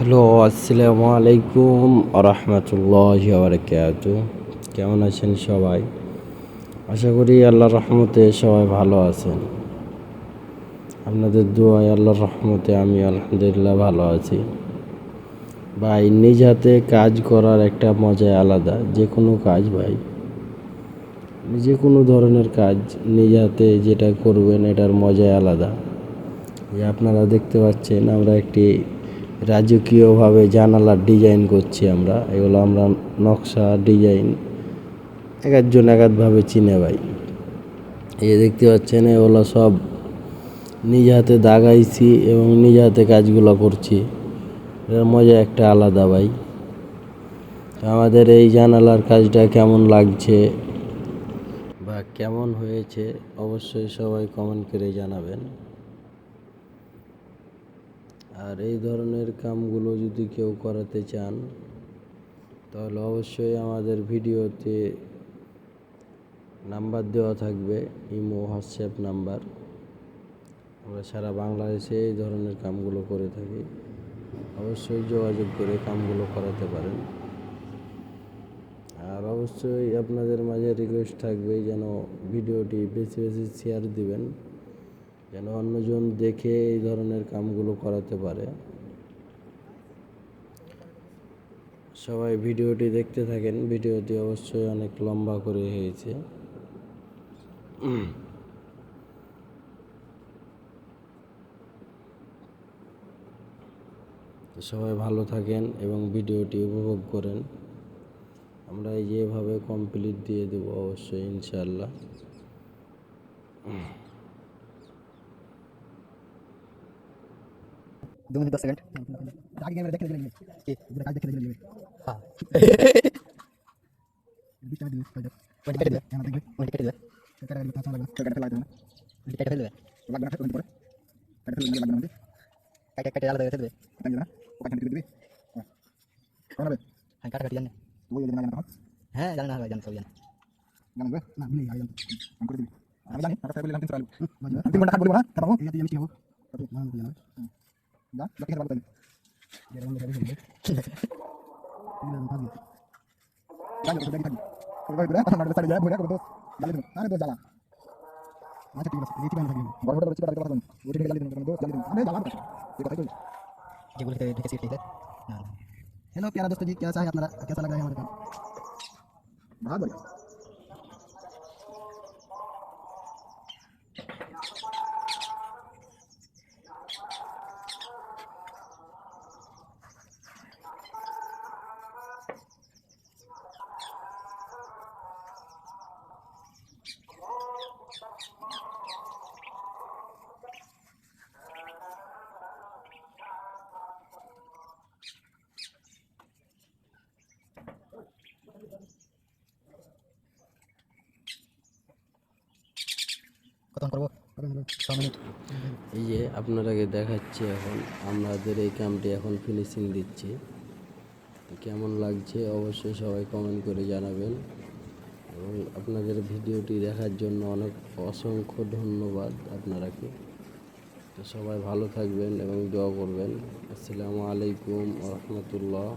Hello, আসসালামু আলাইকুম আরহামতুল্লাহি বারাকাতুহু। কেমন আছেন সবাই? আশা করি আল্লাহর রহমতে সবাই ভালো আছেন। আপনাদের দোয়ায় আল্লাহর রহমতে আমি আলহামদুলিল্লাহ ভালো আছি। ভাই, নিজ হাতে কাজ করার একটা মজাই আলাদা। যে কোনো কাজ ভাই, যে কোনো ধরনের কাজ নিজ হাতে যেটা করবেন এটার মজাই আলাদা। যে আপনারা দেখতে পাচ্ছেন আমরা একটি রাজকীয়ভাবে জানালার ডিজাইন করছি। এগুলো আমরা নকশা ডিজাইন এক একজন এক একভাবে চিনে ভাই। এই দেখতে পাচ্ছেন এগুলো সব নিজ হাতে দাগাইছি এবং নিজ হাতে কাজগুলো করছি। এর মজা একটা আলাদা ভাই। আমাদের এই জানালার কাজটা কেমন লাগছে বা কেমন হয়েছে অবশ্যই সবাই কমেন্ট করে জানাবেন। আর এই ধরনের কামগুলো যদি কেউ করাতে চান তাহলে অবশ্যই আমাদের ভিডিওতে নাম্বার দেওয়া থাকবে, ইমো হোয়াটসঅ্যাপ নাম্বার। আমরা সারা বাংলাদেশে এই ধরনের কামগুলো করে থাকি। অবশ্যই যোগাযোগ করে কামগুলো করাতে পারেন। আর অবশ্যই আপনাদের মাঝে রিকোয়েস্ট থাকবে যেন ভিডিওটি বেশি বেশি শেয়ার দিবেন, যেন অন্যজন দেখে এই ধরনের কামগুলো করাতে পারে। সবাই ভিডিওটি দেখতে থাকেন। ভিডিওটি অবশ্যই অনেক লম্বা করে হয়েছে। সবাই ভালো থাকেন এবং ভিডিওটি উপভোগ করেন। আমরা যেভাবে কমপ্লিট দিয়ে দেব অবশ্যই ইনশাআল্লাহ। 2 মিনিট 10 সেকেন্ড আগে ক্যামেরা দেখে দিলে কি পুরো কাজ দেখে দিলে হ্যাঁ বিটা দিলে পয়েন্ট কেটে দিলে ক্যামেরা দেখবে পয়েন্ট কেটে দিলে কেটে দিলে তাছাড়া লাগবে কেটে লাগবে না কেটে ফেলবে লাগবে না কেটে পরে কেটে ফেলবে লাগবে না কেটে কেটে আলাদা করে দেবে কেটে না ওটা কেটে দিবি হ্যাঁ কোন হবে হ্যাঁ কাটা কাটি জানেন তুই জানেন না হ্যাঁ জানেন না জানেন সব জানেন জানেন না মিলে আই জানেন আমি করে দিবি আমি জানি টাকা বলে লামতে চালাবো আমি 3 ঘন্টা কাজ বলবো না তারপর এই আমি কি হবো না জানো যা দেখে ভালো তাই এর মধ্যে দেখে দিলে দিলাম ভাবি জানো তো দেখি থাকি ওই ঘুরে আমার সাইডে যায় ঘুরে করব জালি দিন আরে তো জ্বালা আচ্ছা ঠিক আছে এই ঠিকানা থাকি বড় বড় চিপা কথা বলুন ওই ঠিকানা জালি দিন তো জালি দিন আরে জ্বালা ये কথা কই ये बोलते हैं ढके सीट है ना हेलो प्यारा दोस्तों जी कैसा है अपना कैसा लग रहा है हमारा काम बहुत बढ़िया কত করব 6 মিনিট এই যে আপনারাকে দেখাচ্ছি এখন আমাদের এই কামটি এখন ফিনিশিং দিচ্ছি। তো কেমন লাগছে অবশ্যই সবাই কমেন্ট করে জানাবেন এবং আপনাদের ভিডিওটি দেখার জন্য অনেক অসংখ্য ধন্যবাদ আপনারাকে। তো সবাই ভালো থাকবেন এবং দোয়া করবেন। আসসালামু আলাইকুম ওয়া রাহমাতুল্লাহ।